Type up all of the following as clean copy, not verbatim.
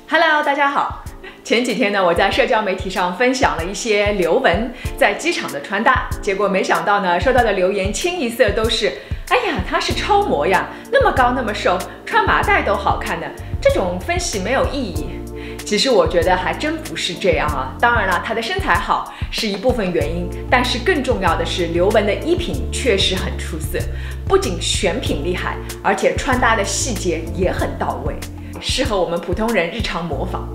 Hello， 大家好。前几天呢，我在社交媒体上分享了一些刘雯在机场的穿搭，结果没想到呢，收到的留言清一色都是：哎呀，她是超模呀，那么高那么瘦，穿麻袋都好看的。这种分析没有意义。其实我觉得还真不是这样啊。当然了，她的身材好是一部分原因，但是更重要的是刘雯的衣品确实很出色，不仅选品厉害，而且穿搭的细节也很到位，适合我们普通人日常模仿。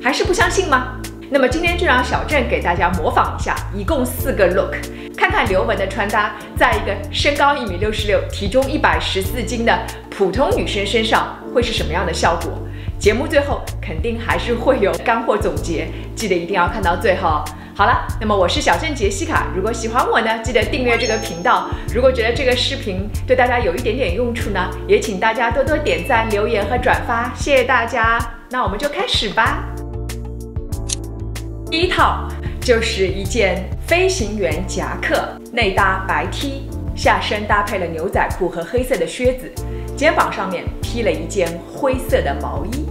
还是不相信吗？那么今天就让小郑给大家模仿一下，一共4个 look， 看看刘雯的穿搭在一个身高1.66米、体重114斤的普通女生身上会是什么样的效果。节目最后肯定还是会有干货总结，记得一定要看到最后哦。好了，那么我是小郑杰西卡，如果喜欢我呢，记得订阅这个频道。如果觉得这个视频对大家有一点点用处呢，也请大家多多点赞、留言和转发，谢谢大家。那我们就开始吧。第一套就是一件飞行员夹克，内搭白 T， 下身搭配了牛仔裤和黑色的靴子，肩膀上面披了一件灰色的毛衣。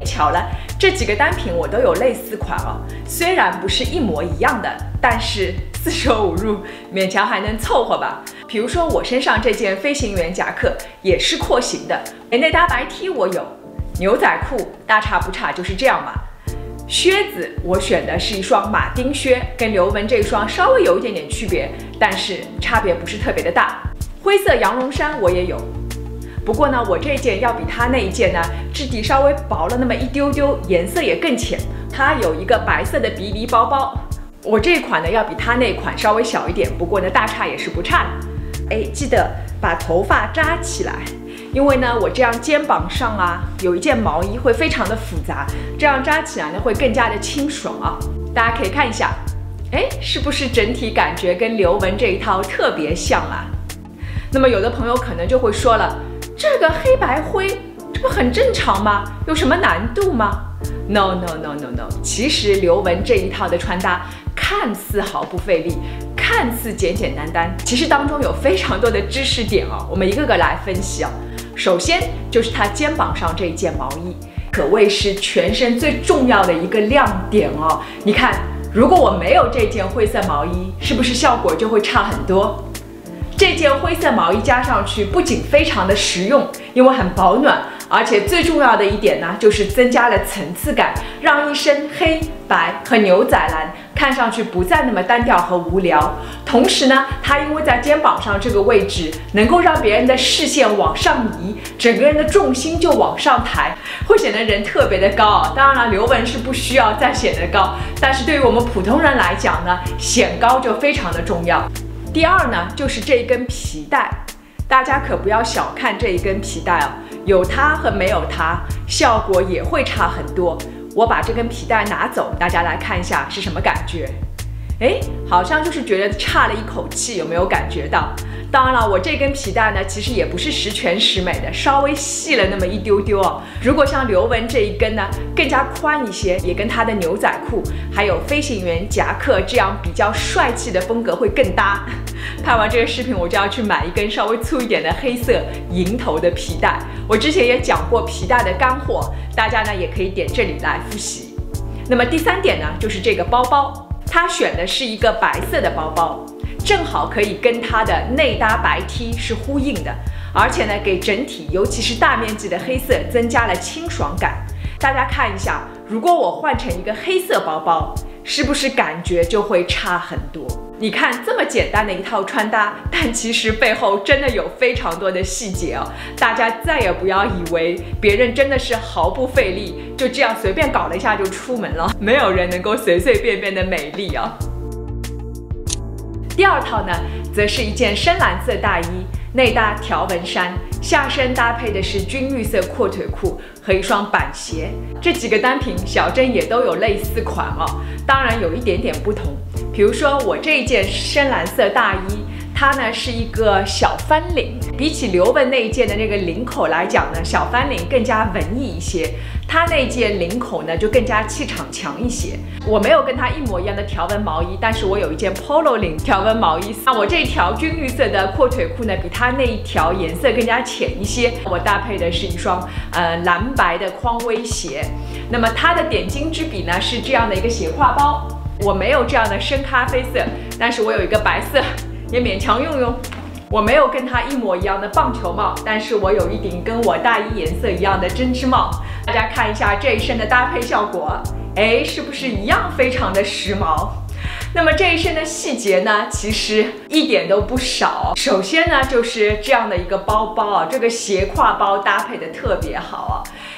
巧了，这几个单品我都有类似款哦，虽然不是一模一样的，但是四舍五入勉强还能凑合吧。比如说我身上这件飞行员夹克也是廓形的，内搭白 T 我有，牛仔裤大差不差就是这样吧。靴子我选的是一双马丁靴，跟刘雯这双稍微有一点点区别，但是差别不是特别的大。灰色羊绒衫我也有，不过呢，我这件要比它那一件呢质地稍微薄了那么一丢丢，颜色也更浅。它有一个白色的鼻梨包包，我这一款呢要比它那款稍微小一点，不过呢大差也是不差的。哎，记得把头发扎起来。因为呢，我这样肩膀上啊有一件毛衣会非常的复杂，这样扎起来呢会更加的清爽啊。大家可以看一下，哎，是不是整体感觉跟刘雯这一套特别像啊？那么有的朋友可能就会说了，这个黑白灰，这不很正常吗？有什么难度吗 ？No， 其实刘雯这一套的穿搭看似毫不费力，看似简简单单，其实当中有非常多的知识点哦，我们一个个来分析哦。首先就是她肩膀上这一件毛衣，可谓是全身最重要的一个亮点哦。你看，如果我没有这件灰色毛衣，是不是效果就会差很多？这件灰色毛衣加上去，不仅非常的实用，因为很保暖，而且最重要的一点呢，就是增加了层次感，让一身黑白和牛仔蓝看上去不再那么单调和无聊。同时呢，它因为在肩膀上这个位置，能够让别人的视线往上移，整个人的重心就往上抬，会显得人特别的高啊。当然了，刘雯是不需要再显得高，但是对于我们普通人来讲呢，显高就非常的重要。第二呢，就是这一根皮带，大家可不要小看这一根皮带哦，有它和没有它，效果也会差很多。我把这根皮带拿走，大家来看一下是什么感觉？哎，好像就是觉得差了一口气，有没有感觉到？当然了，我这根皮带呢，其实也不是十全十美的，稍微细了那么一丢丢哦。如果像刘雯这一根呢，更加宽一些，也跟她的牛仔裤还有飞行员夹克这样比较帅气的风格会更搭。看完这个视频，我就要去买一根稍微粗一点的黑色银头的皮带。我之前也讲过皮带的干货，大家呢也可以点这里来复习。那么第3点呢，就是这个包包，她选的是一个白色的包包。正好可以跟它的内搭白 T 是呼应的，而且呢，给整体尤其是大面积的黑色增加了清爽感。大家看一下，如果我换成一个黑色包包，是不是感觉就会差很多？你看这么简单的一套穿搭，但其实背后真的有非常多的细节哦。大家再也不要以为别人真的是毫不费力，就这样随便搞了一下就出门了，没有人能够随随便便的美丽哦。第二套呢，则是一件深蓝色大衣，内搭条纹衫，下身搭配的是军绿色阔腿裤和一双板鞋。这几个单品小郑也都有类似款哦，当然有一点点不同。比如说我这一件深蓝色大衣，它呢是一个小翻领，比起刘雯那一件的那个领口来讲呢，小翻领更加文艺一些。它那件领口呢就更加气场强一些。我没有跟它一模一样的条纹毛衣，但是我有一件 polo 领条纹毛衣。那我这一条军绿色的阔腿裤呢，比它那一条颜色更加浅一些。我搭配的是一双蓝白的匡威鞋。那么它的点睛之笔呢是这样的一个斜挎包。我没有这样的深咖啡色，但是我有一个白色，也勉强用用。我没有跟它一模一样的棒球帽，但是我有一顶跟我大衣颜色一样的针织帽。大家看一下这一身的搭配效果，哎，是不是一样非常的时髦？那么这一身的细节呢，其实一点都不少。首先呢，就是这样的一个包包啊，这个斜挎包搭配的特别好啊，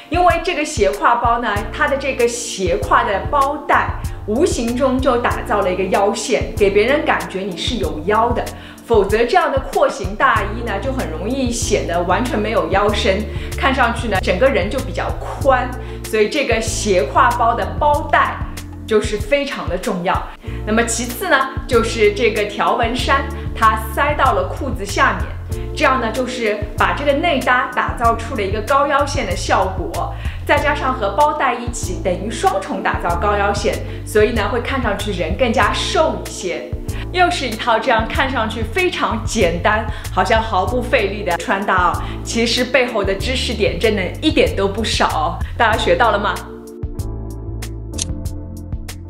因为这个斜挎包呢，它的这个斜挎的包带，无形中就打造了一个腰线，给别人感觉你是有腰的。否则这样的廓形大衣呢，就很容易显得完全没有腰身，看上去呢整个人就比较宽。所以这个斜挎包的包带就是非常的重要。那么其次呢，就是这个条纹衫，它塞到了裤子下面，这样呢就是把这个内搭打造出了一个高腰线的效果，再加上和包带一起，等于双重打造高腰线，所以呢会看上去人更加瘦一些。又是一套这样看上去非常简单，好像毫不费力的穿搭哦，其实背后的知识点真的一点都不少哦，大家学到了吗？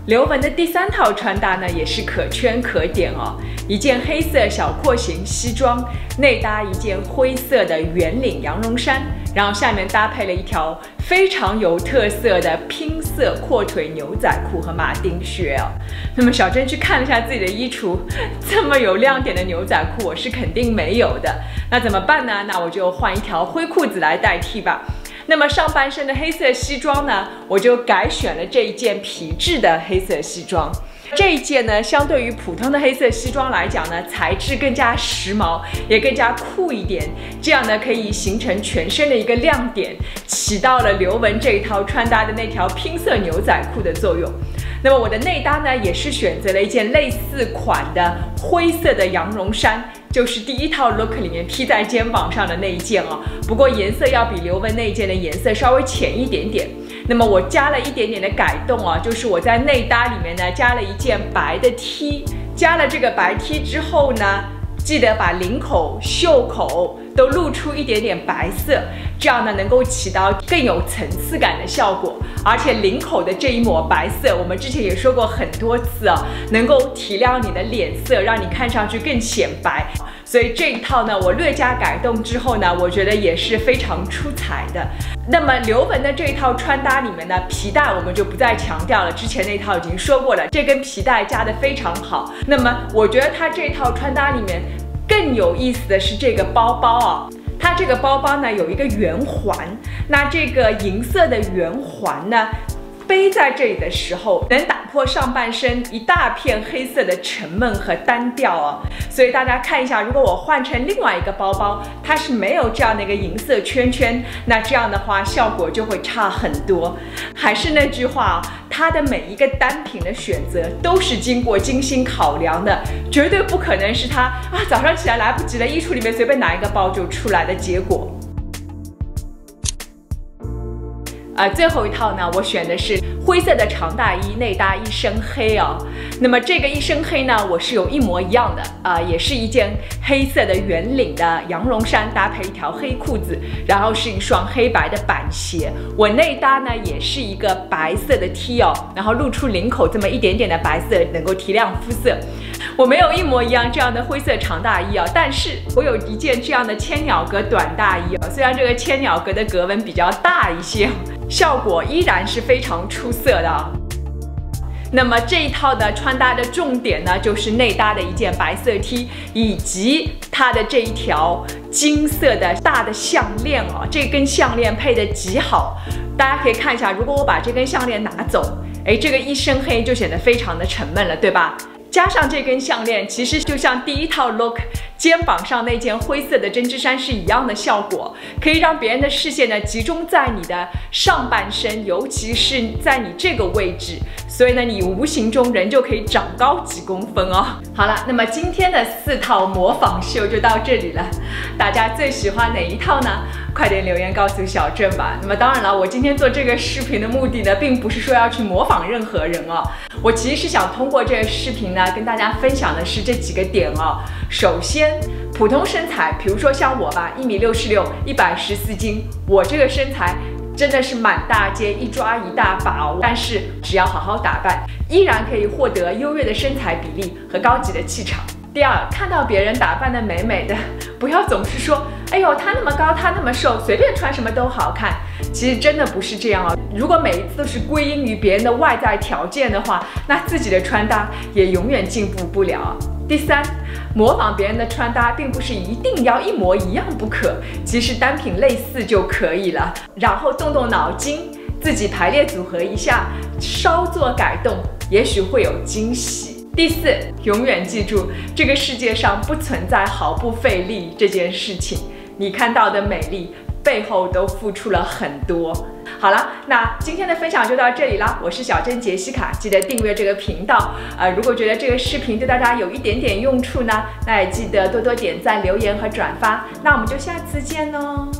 刘雯的第三套穿搭呢，也是可圈可点哦。一件黑色小廓形西装，内搭一件灰色的圆领羊绒衫，然后下面搭配了一条非常有特色的拼色阔腿牛仔裤和马丁靴哦。那么小珍去看了一下自己的衣橱，这么有亮点的牛仔裤我是肯定没有的。那怎么办呢？那我就换一条灰裤子来代替吧。那么上半身的黑色西装呢，我就改选了这一件皮质的黑色西装。这一件呢，相对于普通的黑色西装来讲呢，材质更加时髦，也更加酷一点。这样呢，可以形成全身的一个亮点，起到了刘雯这一套穿搭的那条拼色牛仔裤的作用。那么我的内搭呢，也是选择了一件类似款的灰色的羊绒衫，就是第一套 look 里面披在肩膀上的那一件哦。不过颜色要比刘雯那一件的颜色稍微浅一点点。那么我加了一点点的改动啊，就是我在内搭里面呢加了一件白的 T， 加了这个白 T 之后呢，记得把领口、袖口都露出一点点白色，这样呢能够起到更有层次感的效果。而且领口的这一抹白色，我们之前也说过很多次啊，能够提亮你的脸色，让你看上去更显白。所以这一套呢，我略加改动之后呢，我觉得也是非常出彩的。那么刘雯的这一套穿搭里面呢，皮带我们就不再强调了，之前那套已经说过了，这根皮带加得非常好。那么我觉得它这套穿搭里面更有意思的是这个包包啊。它这个包包呢有一个圆环，那这个银色的圆环呢，背在这里的时候能打破上半身一大片黑色的沉闷和单调哦。所以大家看一下，如果我换成另外一个包包，它是没有这样的一个银色圈圈，那这样的话效果就会差很多。还是那句话，它的每一个单品的选择都是经过精心考量的，绝对不可能是它早上起来来不及了，衣橱里面随便拿一个包就出来的结果。最后一套呢，我选的是灰色的长大衣，内搭一身黑哦。那么这个一身黑呢，我是有一模一样的也是一件黑色的圆领的羊绒衫，搭配一条黑裤子，然后是一双黑白的板鞋。我内搭呢也是一个白色的 T 哦，然后露出领口这么一点点的白色，能够提亮肤色。我没有一模一样这样的灰色长大衣但是我有一件这样的千鸟格短大衣虽然这个千鸟格的格纹比较大一些，效果依然是非常出色的那么这一套的穿搭的重点呢，就是内搭的一件白色 T， 以及它的这一条金色的大的项链这根项链配的极好。大家可以看一下，如果我把这根项链拿走，这个一身黑就显得非常的沉闷了，对吧？加上这根项链，其实就像第一套 look 肩膀上那件灰色的针织衫是一样的效果，可以让别人的视线呢集中在你的上半身，尤其是在你这个位置，所以呢，你无形中人就可以长高几公分哦。好了，那么今天的4套模仿秀就到这里了，大家最喜欢哪一套呢？快点留言告诉小郑吧。那么当然了，我今天做这个视频的目的呢，并不是说要去模仿任何人哦，我其实是想通过这个视频呢，跟大家分享的是这几个点哦。首先，普通身材，比如说像我吧，1.66米，114斤，我这个身材真的是满大街一抓一大把哦。但是只要好好打扮，依然可以获得优越的身材比例和高级的气场。第二，看到别人打扮得美美的，不要总是说，哎呦，他那么高，他那么瘦，随便穿什么都好看。其实真的不是这样哦。如果每一次都是归因于别人的外在条件的话，那自己的穿搭也永远进步不了。第三，模仿别人的穿搭，并不是一定要一模一样不可，其实单品类似就可以了。然后动动脑筋，自己排列组合一下，稍作改动，也许会有惊喜。第四，永远记住，这个世界上不存在毫不费力这件事情。你看到的美丽，背后都付出了很多。好了，那今天的分享就到这里啦。我是小珍杰西卡，记得订阅这个频道。如果觉得这个视频对大家有一点点用处呢，那也记得多多点赞、留言和转发。那我们就下次见喽。